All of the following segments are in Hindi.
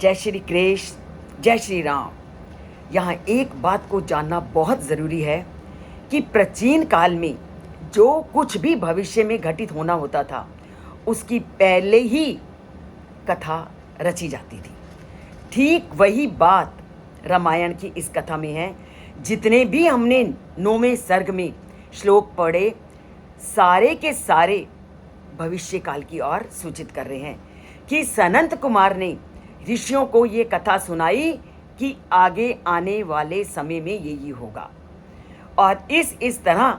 जय श्री कृष्ण, जय श्री राम। यहाँ एक बात को जानना बहुत ज़रूरी है कि प्राचीन काल में जो कुछ भी भविष्य में घटित होना होता था उसकी पहले ही कथा रची जाती थी। ठीक वही बात रामायण की इस कथा में है। जितने भी हमने 9वें सर्ग में श्लोक पढ़े, सारे के सारे भविष्य काल की ओर सूचित कर रहे हैं कि सनंत कुमार ने ऋषियों को ये कथा सुनाई कि आगे आने वाले समय में ये होगा। और इस तरह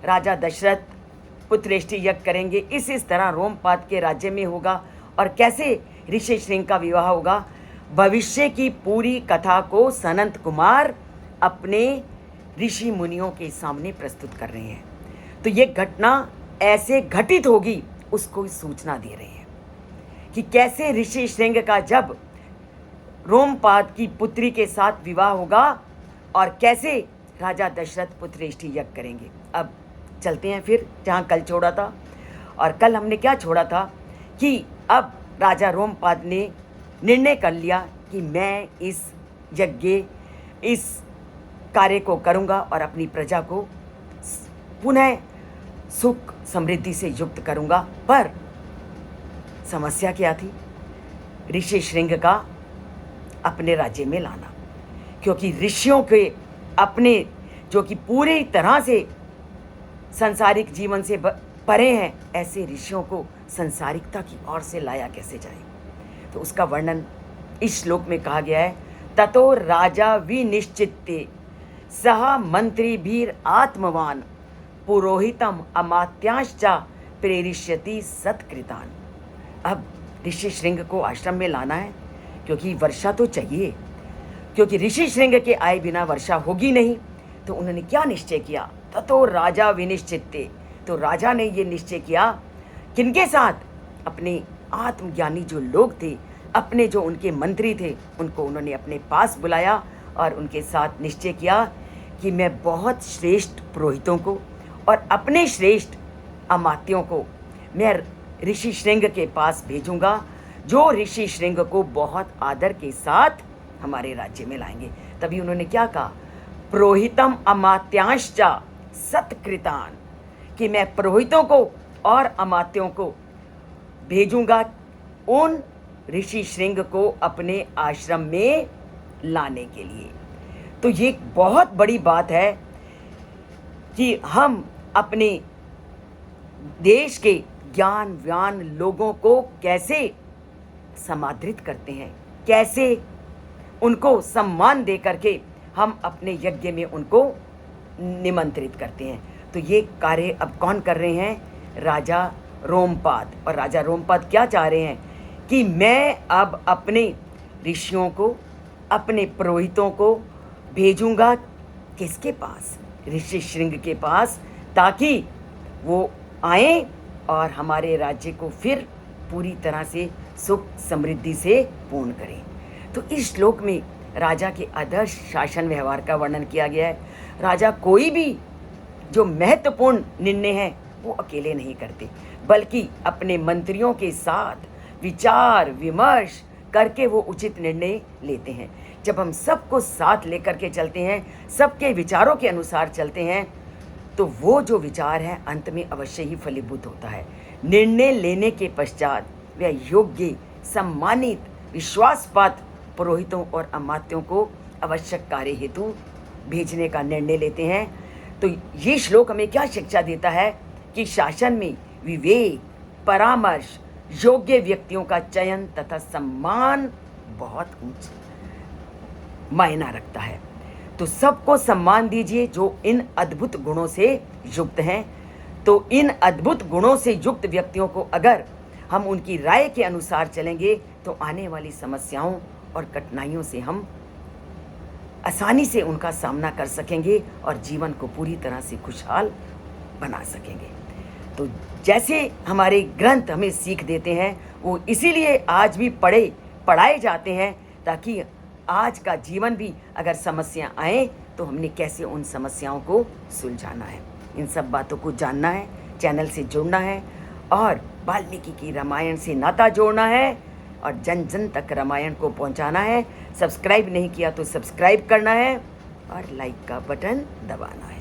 राजा दशरथ पुत्रेष्टि यज्ञ करेंगे, इस तरह रोमपाद के राज्य में होगा और कैसे ऋषि श्रृंग का विवाह होगा। भविष्य की पूरी कथा को सनंत कुमार अपने ऋषि मुनियों के सामने प्रस्तुत कर रहे हैं। तो ये घटना ऐसे घटित होगी उसको सूचना दे रहे हैं कि कैसे ऋषि श्रृंग का जब रोमपाद की पुत्री के साथ विवाह होगा और कैसे राजा दशरथ पुत्रेष्टि यज्ञ करेंगे। अब चलते हैं फिर जहाँ कल छोड़ा था। और कल हमने क्या छोड़ा था कि अब राजा रोमपाद ने निर्णय कर लिया कि मैं इस यज्ञ, इस कार्य को करूँगा और अपनी प्रजा को पुनः सुख समृद्धि से युक्त करूँगा। पर समस्या क्या थी? ऋषि श्रृंग का अपने राज्य में लाना, क्योंकि ऋषियों के अपने जो कि पूरी तरह से सांसारिक जीवन से परे हैं, ऐसे ऋषियों को संसारिकता की ओर से लाया कैसे जाए। तो उसका वर्णन इस श्लोक में कहा गया है। ततो राजा विनिश्चित्ते सह मंत्री भीर आत्मवान पुरोहितम अमात्यांश्च प्रेरिष्यति सत्कृतान। अब ऋषि श्रृंग को आश्रम में लाना है क्योंकि वर्षा तो चाहिए, क्योंकि ऋषि श्रृंग के आए बिना वर्षा होगी नहीं। तो उन्होंने क्या निश्चय किया? ततो राजा विनिश्चित्ते, तो राजा ने ये निश्चय किया किनके साथ? अपने आत्मज्ञानी जो लोग थे, अपने जो उनके मंत्री थे, उनको उन्होंने अपने पास बुलाया और उनके साथ निश्चय किया कि मैं बहुत श्रेष्ठ पुरोहितों को और अपने श्रेष्ठ अमात्यों को मैं ऋषि श्रृंग के पास भेजूंगा, जो ऋषि श्रृंग को बहुत आदर के साथ हमारे राज्य में लाएंगे। तभी उन्होंने क्या कहा? पुरोहितम अमात्यांश्च सत्कृतान, कि मैं पुरोहितों को और अमात्यों को भेजूंगा उन ऋषि श्रृंग को अपने आश्रम में लाने के लिए। तो ये बहुत बड़ी बात है कि हम अपने देश के ज्ञानवान लोगों को कैसे समादृत करते हैं, कैसे उनको सम्मान दे करके हम अपने यज्ञ में उनको निमंत्रित करते हैं। तो ये कार्य अब कौन कर रहे हैं? राजा रोमपाद। और राजा रोमपाद क्या चाह रहे हैं कि मैं अब अपने ऋषियों को, अपने पुरोहितों को भेजूंगा किसके पास? ऋषि श्रृंग के पास, ताकि वो आए और हमारे राज्य को फिर पूरी तरह से सुख समृद्धि से पूर्ण करें। तो इस श्लोक में राजा के आदर्श शासन व्यवहार का वर्णन किया गया है। राजा कोई भी जो महत्वपूर्ण निर्णय है वो अकेले नहीं करते, बल्कि अपने मंत्रियों के साथ विचार विमर्श करके वो उचित निर्णय लेते हैं। जब हम सबको साथ लेकर के चलते हैं, सबके विचारों के अनुसार चलते हैं, तो वो जो विचार है अंत में अवश्य ही फलीभूत होता है। निर्णय लेने के पश्चात वह योग्य, सम्मानित, विश्वासपात्र पुरोहितों और अमात्यों को आवश्यक कार्य हेतु भेजने का निर्णय लेते हैं। तो ये श्लोक हमें क्या शिक्षा देता है कि शासन में विवेक, परामर्श, योग्य व्यक्तियों का चयन तथा सम्मान बहुत उच्च मायना रखता है। तो सबको सम्मान दीजिए जो इन अद्भुत गुणों से युक्त हैं। तो इन अद्भुत गुणों से युक्त व्यक्तियों को अगर हम उनकी राय के अनुसार चलेंगे तो आने वाली समस्याओं और कठिनाइयों से हम आसानी से उनका सामना कर सकेंगे और जीवन को पूरी तरह से खुशहाल बना सकेंगे। तो जैसे हमारे ग्रंथ हमें सीख देते हैं, वो इसीलिए आज भी पढ़ाए जाते हैं, ताकि आज का जीवन भी अगर समस्या आए तो हमने कैसे उन समस्याओं को सुलझाना है। इन सब बातों को जानना है, चैनल से जुड़ना है और वाल्मीकि की रामायण से नाता जोड़ना है। और जन जन तक रामायण को पहुंचाना है। सब्सक्राइब नहीं किया तो सब्सक्राइब करना है और लाइक का बटन दबाना है।